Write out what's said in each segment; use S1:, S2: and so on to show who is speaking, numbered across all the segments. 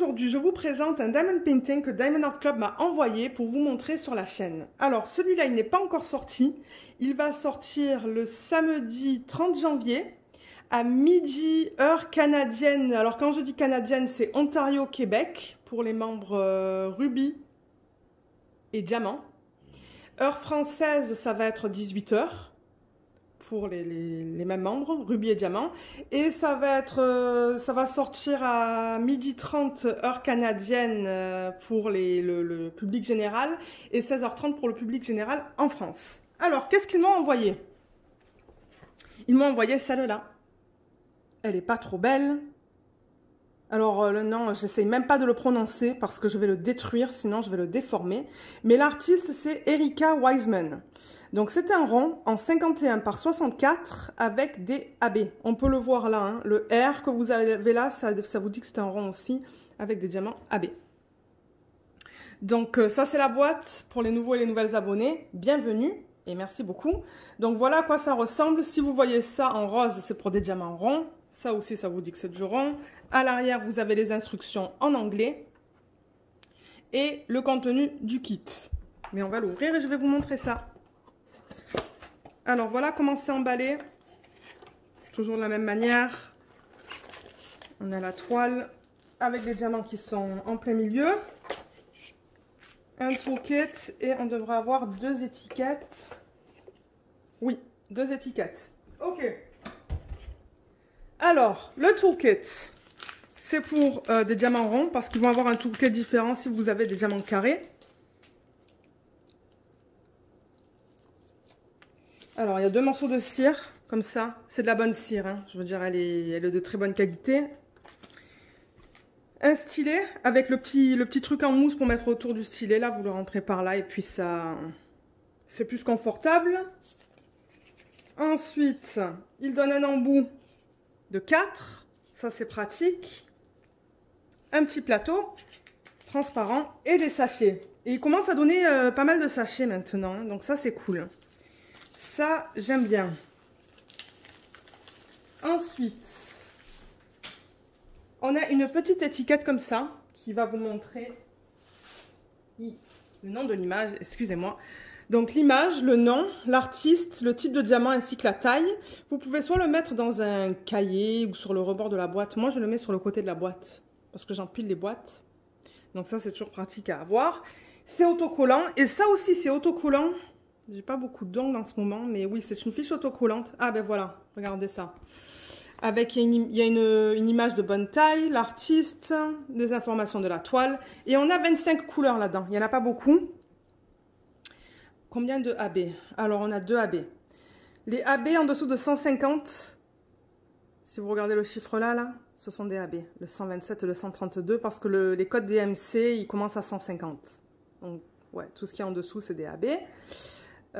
S1: aujourd'hui, je vous présente un diamond painting que Diamond Art Club m'a envoyé pour vous montrer sur la chaîne. Alors, celui-là, il n'est pas encore sorti. Il va sortir le samedi 30 janvier à midi, heure canadienne. Alors, quand je dis canadienne, c'est Ontario, Québec, pour les membres Ruby et Diamant. Heure française, ça va être 18 h pour les mêmes membres, Ruby et Diamant. Et ça va sortir à 12h30 heure canadienne pour le public général et 16h30 pour le public général en France. Alors, qu'est-ce qu'ils m'ont envoyé? Ils m'ont envoyé celle-là. Elle n'est pas trop belle. Alors, le nom, j'essaye même pas de le prononcer parce que je vais le détruire, sinon je vais le déformer. Mais l'artiste, c'est Erika Wiseman. Donc, c'est un rond en 51 par 64 avec des AB. On peut le voir là, hein. Le R que vous avez là, ça vous dit que c'est un rond aussi avec des diamants AB. Donc, ça, c'est la boîte pour les nouveaux et les nouvelles abonnés. Bienvenue et merci beaucoup. Donc, voilà à quoi ça ressemble. Si vous voyez ça en rose, c'est pour des diamants ronds. Ça aussi, ça vous dit que c'est du rond. À l'arrière, vous avez les instructions en anglais et le contenu du kit. Mais on va l'ouvrir et je vais vous montrer ça. Alors, voilà comment c'est emballé. Toujours de la même manière. On a la toile avec les diamants qui sont en plein milieu. Un toolkit et on devrait avoir 2 étiquettes. Oui, 2 étiquettes. Ok. Alors, le toolkit, c'est pour des diamants ronds parce qu'ils vont avoir un toolkit différent si vous avez des diamants carrés. Alors, il y a 2 morceaux de cire, comme ça. C'est de la bonne cire, hein. Je veux dire, elle est de très bonne qualité. Un stylet avec le petit truc en mousse pour mettre autour du stylet. Là, vous le rentrez par là et puis ça, c'est plus confortable. Ensuite, il donne un embout de 4. Ça, c'est pratique. Un petit plateau transparent et des sachets. Et il commence à donner pas mal de sachets maintenant. Hein. Donc ça, c'est cool. Ça, j'aime bien. Ensuite, on a une petite étiquette comme ça qui va vous montrer le nom de l'image, excusez-moi. Donc l'image, le nom, l'artiste, le type de diamant ainsi que la taille. Vous pouvez soit le mettre dans un cahier ou sur le rebord de la boîte. Moi, je le mets sur le côté de la boîte parce que j'empile les boîtes. Donc ça, c'est toujours pratique à avoir. C'est autocollant et ça aussi, c'est autocollant. J'ai pas beaucoup d'ongles en ce moment, mais oui, c'est une fiche autocollante. Ah ben voilà, regardez ça. Avec, il y a une image de bonne taille, l'artiste, des informations de la toile. Et on a 25 couleurs là-dedans. Il n'y en a pas beaucoup. Combien de AB? Alors, on a 2 AB. Les AB en dessous de 150, si vous regardez le chiffre là, ce sont des AB. Le 127 et le 132, parce que les codes DMC, ils commencent à 150. Donc, ouais, tout ce qui est en dessous, c'est des AB.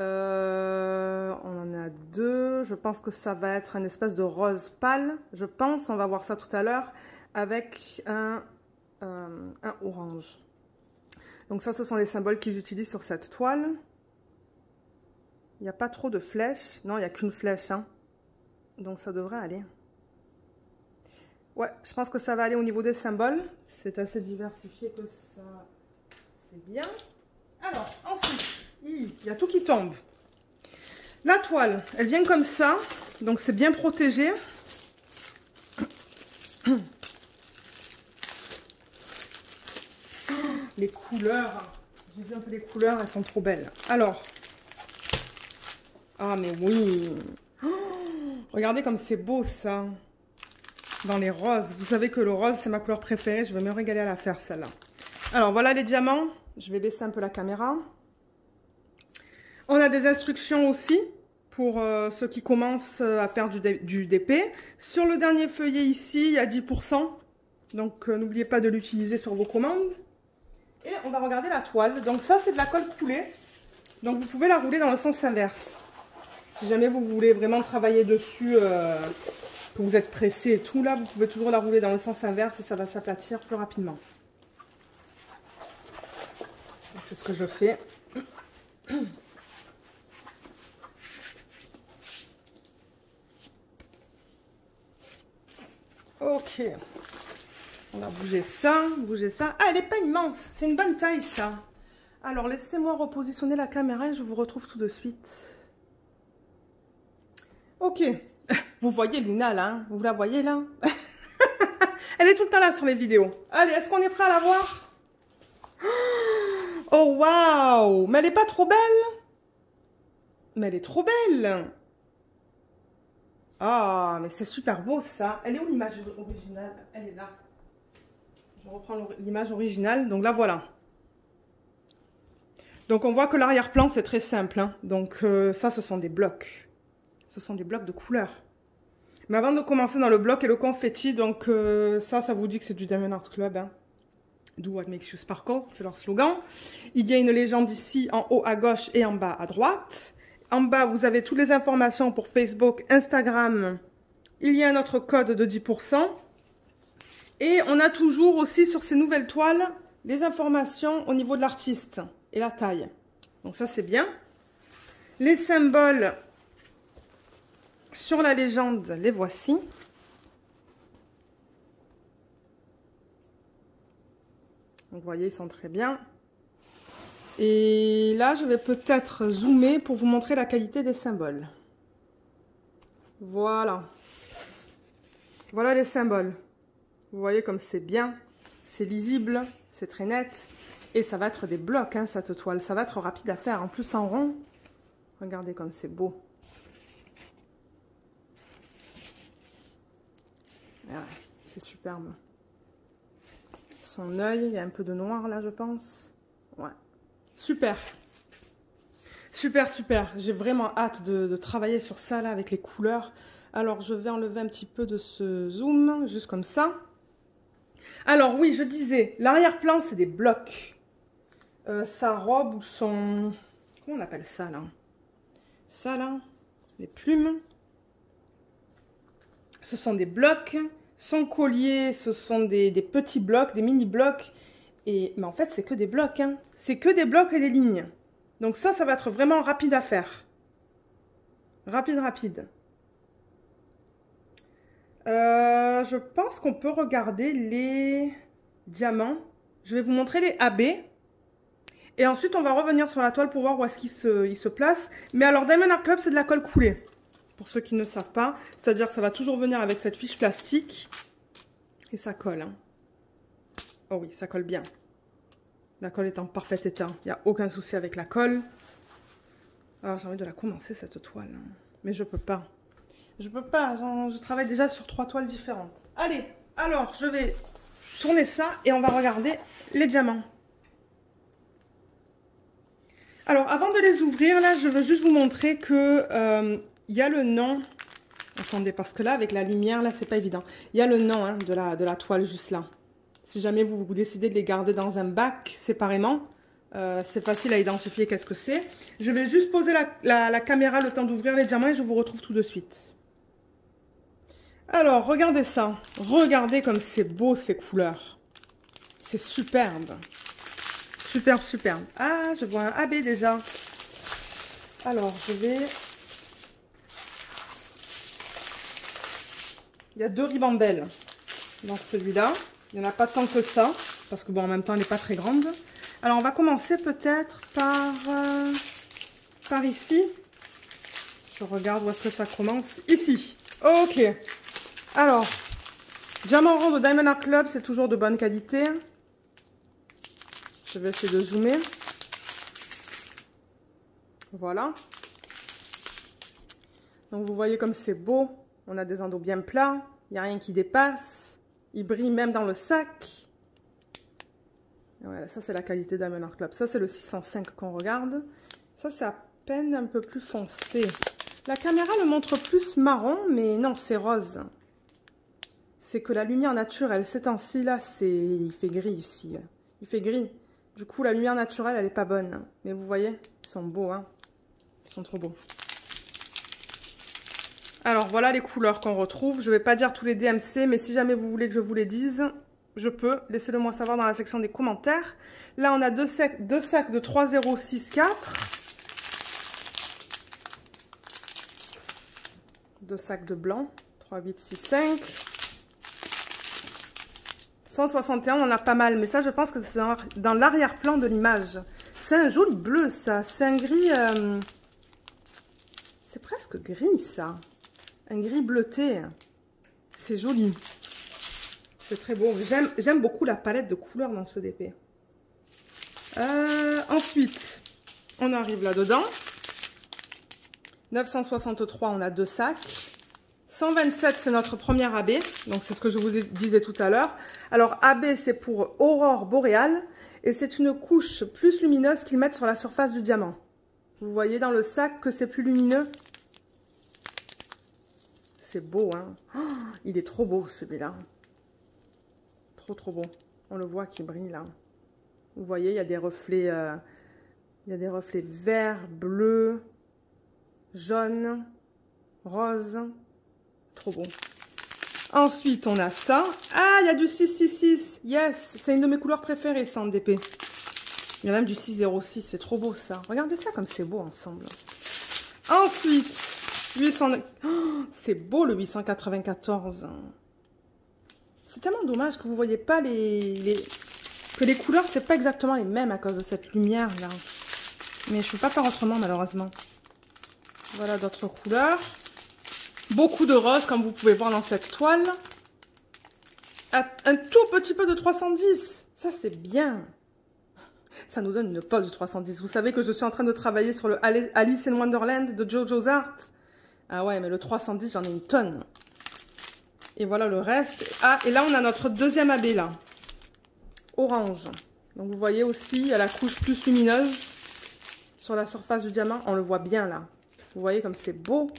S1: On en a 2. Je pense que ça va être un espèce de rose pâle. Je pense, on va voir ça tout à l'heure, avec un orange. Donc ça, ce sont les symboles qu'ils utilisent sur cette toile. Il n'y a pas trop de flèches. Non, il n'y a qu'une flèche. Hein. Donc ça devrait aller. Ouais, je pense que ça va aller au niveau des symboles. C'est assez diversifié que ça... C'est bien. Alors, ensuite... Il y a tout qui tombe. La toile, elle vient comme ça. Donc, c'est bien protégé. Les couleurs. J'ai vu un peu les couleurs, elles sont trop belles. Alors. Ah, mais oui. Regardez comme c'est beau, ça. Dans les roses. Vous savez que le rose, c'est ma couleur préférée. Je vais me régaler à la faire, celle-là. Alors, voilà les diamants. Je vais baisser un peu la caméra. On a des instructions aussi pour ceux qui commencent à faire du DP. Sur le dernier feuillet ici, il y a 10%. Donc, n'oubliez pas de l'utiliser sur vos commandes. Et on va regarder la toile. Donc, ça, c'est de la colle coulée. Donc, vous pouvez la rouler dans le sens inverse. Si jamais vous voulez vraiment travailler dessus, que vous êtes pressé et tout, là, vous pouvez toujours la rouler dans le sens inverse et ça va s'aplatir plus rapidement. C'est ce que je fais. Ok, on va bougez ça, bougez ça. Ah, elle n'est pas immense, c'est une bonne taille ça. Alors, laissez-moi repositionner la caméra et je vous retrouve tout de suite. Ok, vous voyez Luna là, hein? Vous la voyez là? Elle est tout le temps là sur les vidéos. Allez, est-ce qu'on est prêt à la voir? Oh, waouh! Mais elle n'est pas trop belle? Mais elle est trop belle! Ah, mais c'est super beau ça. Elle est où l'image originale? Elle est là. Je reprends l'image originale. Donc là, voilà. Donc on voit que l'arrière-plan, c'est très simple. Hein. Donc ça, ce sont des blocs. Ce sont des blocs de couleurs. Mais avant de commencer dans le bloc et le confetti, donc ça vous dit que c'est du Diamond Art Club. Hein. Do what makes you sparkle, c'est leur slogan. Il y a une légende ici, en haut à gauche et en bas à droite. En bas, vous avez toutes les informations pour Facebook, Instagram. Il y a notre code de 10%. Et on a toujours aussi sur ces nouvelles toiles, les informations au niveau de l'artiste et la taille. Donc ça, c'est bien. Les symboles sur la légende, les voici. Vous voyez, ils sont très bien. Et là, je vais peut-être zoomer pour vous montrer la qualité des symboles. Voilà. Voilà les symboles. Vous voyez comme c'est bien, c'est lisible, c'est très net. Et ça va être des blocs, hein, cette toile. Ça va être rapide à faire. En plus, en rond, regardez comme c'est beau. Ouais, c'est superbe. Son œil, il y a un peu de noir là, je pense. Ouais. Super. Super, super. J'ai vraiment hâte de travailler sur ça là avec les couleurs. Alors, je vais enlever un petit peu de ce zoom, juste comme ça. Alors, oui, je disais, l'arrière-plan, c'est des blocs. Sa robe ou son... Comment on appelle ça là? Ça là, les plumes. Ce sont des blocs. Son collier, ce sont des petits blocs, des mini-blocs. Mais en fait, c'est que des blocs. Hein. C'est que des blocs et des lignes. Donc ça va être vraiment rapide à faire. Rapide, rapide. Je pense qu'on peut regarder les diamants. Je vais vous montrer les AB. Et ensuite, on va revenir sur la toile pour voir où est-ce qu'il se place. Mais alors, Diamond Art Club, c'est de la colle coulée. Pour ceux qui ne savent pas. C'est-à-dire que ça va toujours venir avec cette fiche plastique. Et ça colle. Hein. Oh oui, ça colle bien. La colle est en parfait état. Il n'y a aucun souci avec la colle. Alors, j'ai envie de la commencer, cette toile. Mais je peux pas. Je peux pas. Je travaille déjà sur 3 toiles différentes. Allez, alors, je vais tourner ça et on va regarder les diamants. Alors, avant de les ouvrir, là, je veux juste vous montrer que il y a le nom. Attendez, parce que là, avec la lumière, là, c'est pas évident. Il y a le nom hein, de la toile juste là. Si jamais vous décidez de les garder dans un bac séparément, c'est facile à identifier qu'est-ce que c'est. Je vais juste poser la caméra le temps d'ouvrir les diamants et je vous retrouve tout de suite. Alors, regardez ça. Regardez comme c'est beau ces couleurs. C'est superbe. Superbe, superbe. Ah, je vois un AB déjà. Alors, je vais... Il y a 2 ribambelles dans celui-là. Il n'y en a pas tant que ça. Parce que bon, en même temps, elle n'est pas très grande. Alors, on va commencer peut-être par ici. Je regarde où est-ce que ça commence. Ici. Ok. Alors, diamant rond de Diamond Art Club, c'est toujours de bonne qualité. Je vais essayer de zoomer. Voilà. Donc, vous voyez comme c'est beau. On a des endos bien plats. Il n'y a rien qui dépasse. Il brille même dans le sac. Et voilà, ça, c'est la qualité Diamond Art Club. Ça, c'est le 605 qu'on regarde. Ça, c'est à peine un peu plus foncé. La caméra le montre plus marron, mais non, c'est rose. C'est que la lumière naturelle, ces temps-ci, là, il fait gris ici. Il fait gris. Du coup, la lumière naturelle, elle n'est pas bonne. Mais vous voyez, ils sont beaux, hein. Ils sont trop beaux. Alors, voilà les couleurs qu'on retrouve. Je ne vais pas dire tous les DMC, mais si jamais vous voulez que je vous les dise, je peux. Laissez-le moi savoir dans la section des commentaires. Là, on a deux sacs de 3064. 2 sacs de blanc. 3865. 161, on en a pas mal, mais ça, je pense que c'est dans l'arrière-plan de l'image. C'est un joli bleu, ça. C'est un gris... c'est presque gris, ça. Un gris bleuté. C'est joli. C'est très beau. J'aime beaucoup la palette de couleurs dans ce DP. Ensuite, on arrive là-dedans. 963, on a 2 sacs. 127, c'est notre première AB. Donc, c'est ce que je vous disais tout à l'heure. Alors, AB, c'est pour aurore boréale. Et c'est une couche plus lumineuse qu'ils mettent sur la surface du diamant. Vous voyez dans le sac que c'est plus lumineux. C'est beau, hein. Oh, il est trop beau, celui-là. Trop, trop beau. On le voit qui brille, là. Vous voyez, il y a des reflets... il y a des reflets verts, bleus, jaunes, roses. Trop beau. Ensuite, on a ça. Ah, il y a du 666. Yes, c'est une de mes couleurs préférées, ça, en DP. Il y a même du 606. C'est trop beau, ça. Regardez ça comme c'est beau ensemble. Ensuite, 800... Oh, c'est beau, le 894. C'est tellement dommage que vous ne voyez pas que les couleurs, c'est pas exactement les mêmes à cause de cette lumière-là. Mais je ne peux pas faire autrement, malheureusement. Voilà d'autres couleurs. Beaucoup de rose, comme vous pouvez voir dans cette toile. Un tout petit peu de 310. Ça, c'est bien. Ça nous donne une pause du 310. Vous savez que je suis en train de travailler sur le Alice in Wonderland de Jojo's Art. Ah ouais, mais le 310, j'en ai une tonne. Et voilà le reste. Ah, et là, on a notre deuxième AB, là. Orange. Donc, vous voyez aussi, il y a la couche plus lumineuse sur la surface du diamant. On le voit bien, là. Vous voyez comme c'est beau.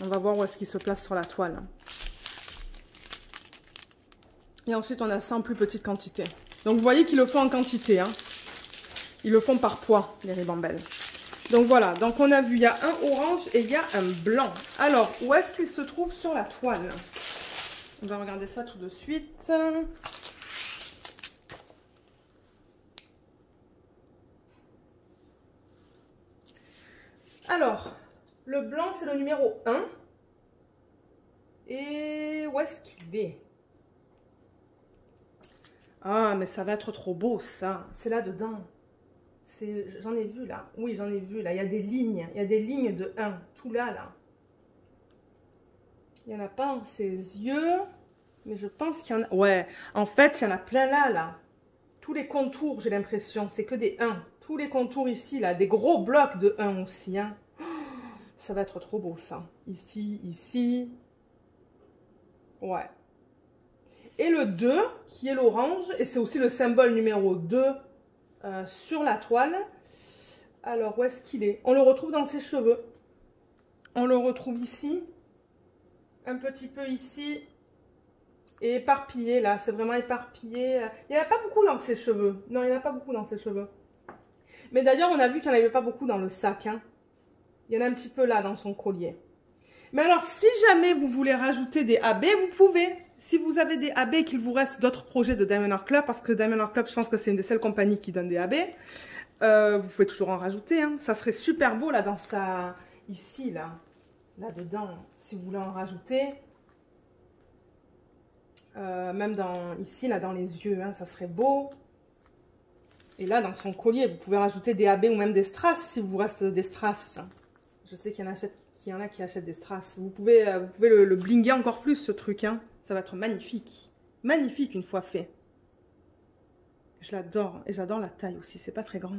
S1: On va voir où est-ce qu'il se place sur la toile. Et ensuite, on a ça en plus petite quantité. Donc, vous voyez qu'ils le font en quantité. Hein. Ils le font par poids, les ribambelles. Donc, voilà. Donc, on a vu, il y a un orange et il y a un blanc. Alors, où est-ce qu'il se trouve sur la toile? On va regarder ça tout de suite. Alors... le blanc, c'est le numéro 1. Et où est-ce qu'il est? Ah, mais ça va être trop beau, ça. C'est là-dedans. J'en ai vu, là. Oui, j'en ai vu, là. Il y a des lignes. Il y a des lignes de 1. Tout là, là. Il n'y en a pas dans ses yeux. Mais je pense qu'il y en a... Ouais, en fait, il y en a plein là, là. Tous les contours, j'ai l'impression. C'est que des 1. Tous les contours ici, là. Des gros blocs de 1 aussi, hein. Ça va être trop beau, ça. Ici, ici. Ouais. Et le 2, qui est l'orange. Et c'est aussi le symbole numéro 2 sur la toile. Alors, où est-ce qu'il est? On le retrouve dans ses cheveux. On le retrouve ici. Un petit peu ici. Et éparpillé, là. C'est vraiment éparpillé. Il n'y en a pas beaucoup dans ses cheveux. Non, il n'y en a pas beaucoup dans ses cheveux. Mais d'ailleurs, on a vu qu'il n'y en avait pas beaucoup dans le sac, hein. Il y en a un petit peu là dans son collier. Mais alors, si jamais vous voulez rajouter des AB, vous pouvez. Si vous avez des AB et qu'il vous reste d'autres projets de Diamond Art Club, parce que Diamond Art Club, je pense que c'est une des seules compagnies qui donne des AB, vous pouvez toujours en rajouter. Hein. Ça serait super beau là dans sa... Ici, là. Là-dedans, si vous voulez en rajouter. Même dans... Ici, là, dans les yeux, hein, ça serait beau. Et là, dans son collier, vous pouvez rajouter des AB ou même des strass, si vous reste des strass. Je sais qu'il y en a qui achètent des strass. Vous pouvez le blinguer encore plus, ce truc. Hein. Ça va être magnifique. Magnifique une fois fait. Je l'adore. Et j'adore la taille aussi. C'est pas très grand.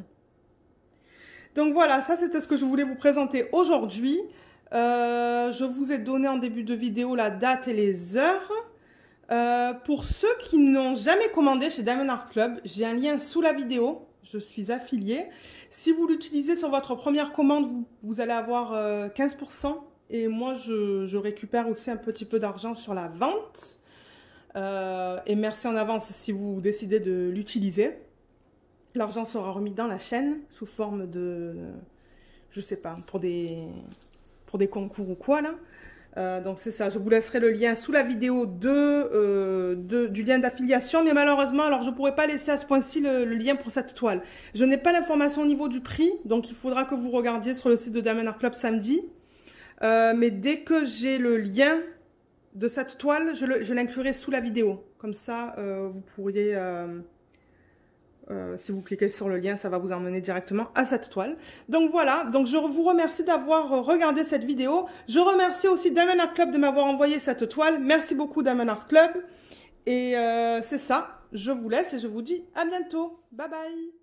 S1: Donc voilà, ça c'était ce que je voulais vous présenter aujourd'hui. Je vous ai donné en début de vidéo la date et les heures. Pour ceux qui n'ont jamais commandé chez Diamond Art Club, j'ai un lien sous la vidéo. Je suis affiliée. Si vous l'utilisez sur votre première commande, vous allez avoir 15%. Et moi, je récupère aussi un petit peu d'argent sur la vente. Et merci en avance si vous décidez de l'utiliser. L'argent sera remis dans la chaîne sous forme de, je sais pas, pour des concours ou quoi là. Donc c'est ça, je vous laisserai le lien sous la vidéo du lien d'affiliation, mais malheureusement, alors je ne pourrai pas laisser à ce point-ci le lien pour cette toile. Je n'ai pas l'information au niveau du prix, donc il faudra que vous regardiez sur le site de Diamond Art Club samedi. Mais dès que j'ai le lien de cette toile, je l'inclurai sous la vidéo. Comme ça, vous pourriez, si vous cliquez sur le lien, ça va vous emmener directement à cette toile. Donc voilà, donc je vous remercie d'avoir regardé cette vidéo. Je remercie aussi Diamond Art Club de m'avoir envoyé cette toile. Merci beaucoup Diamond Art Club. Et c'est ça, je vous laisse et je vous dis à bientôt. Bye bye.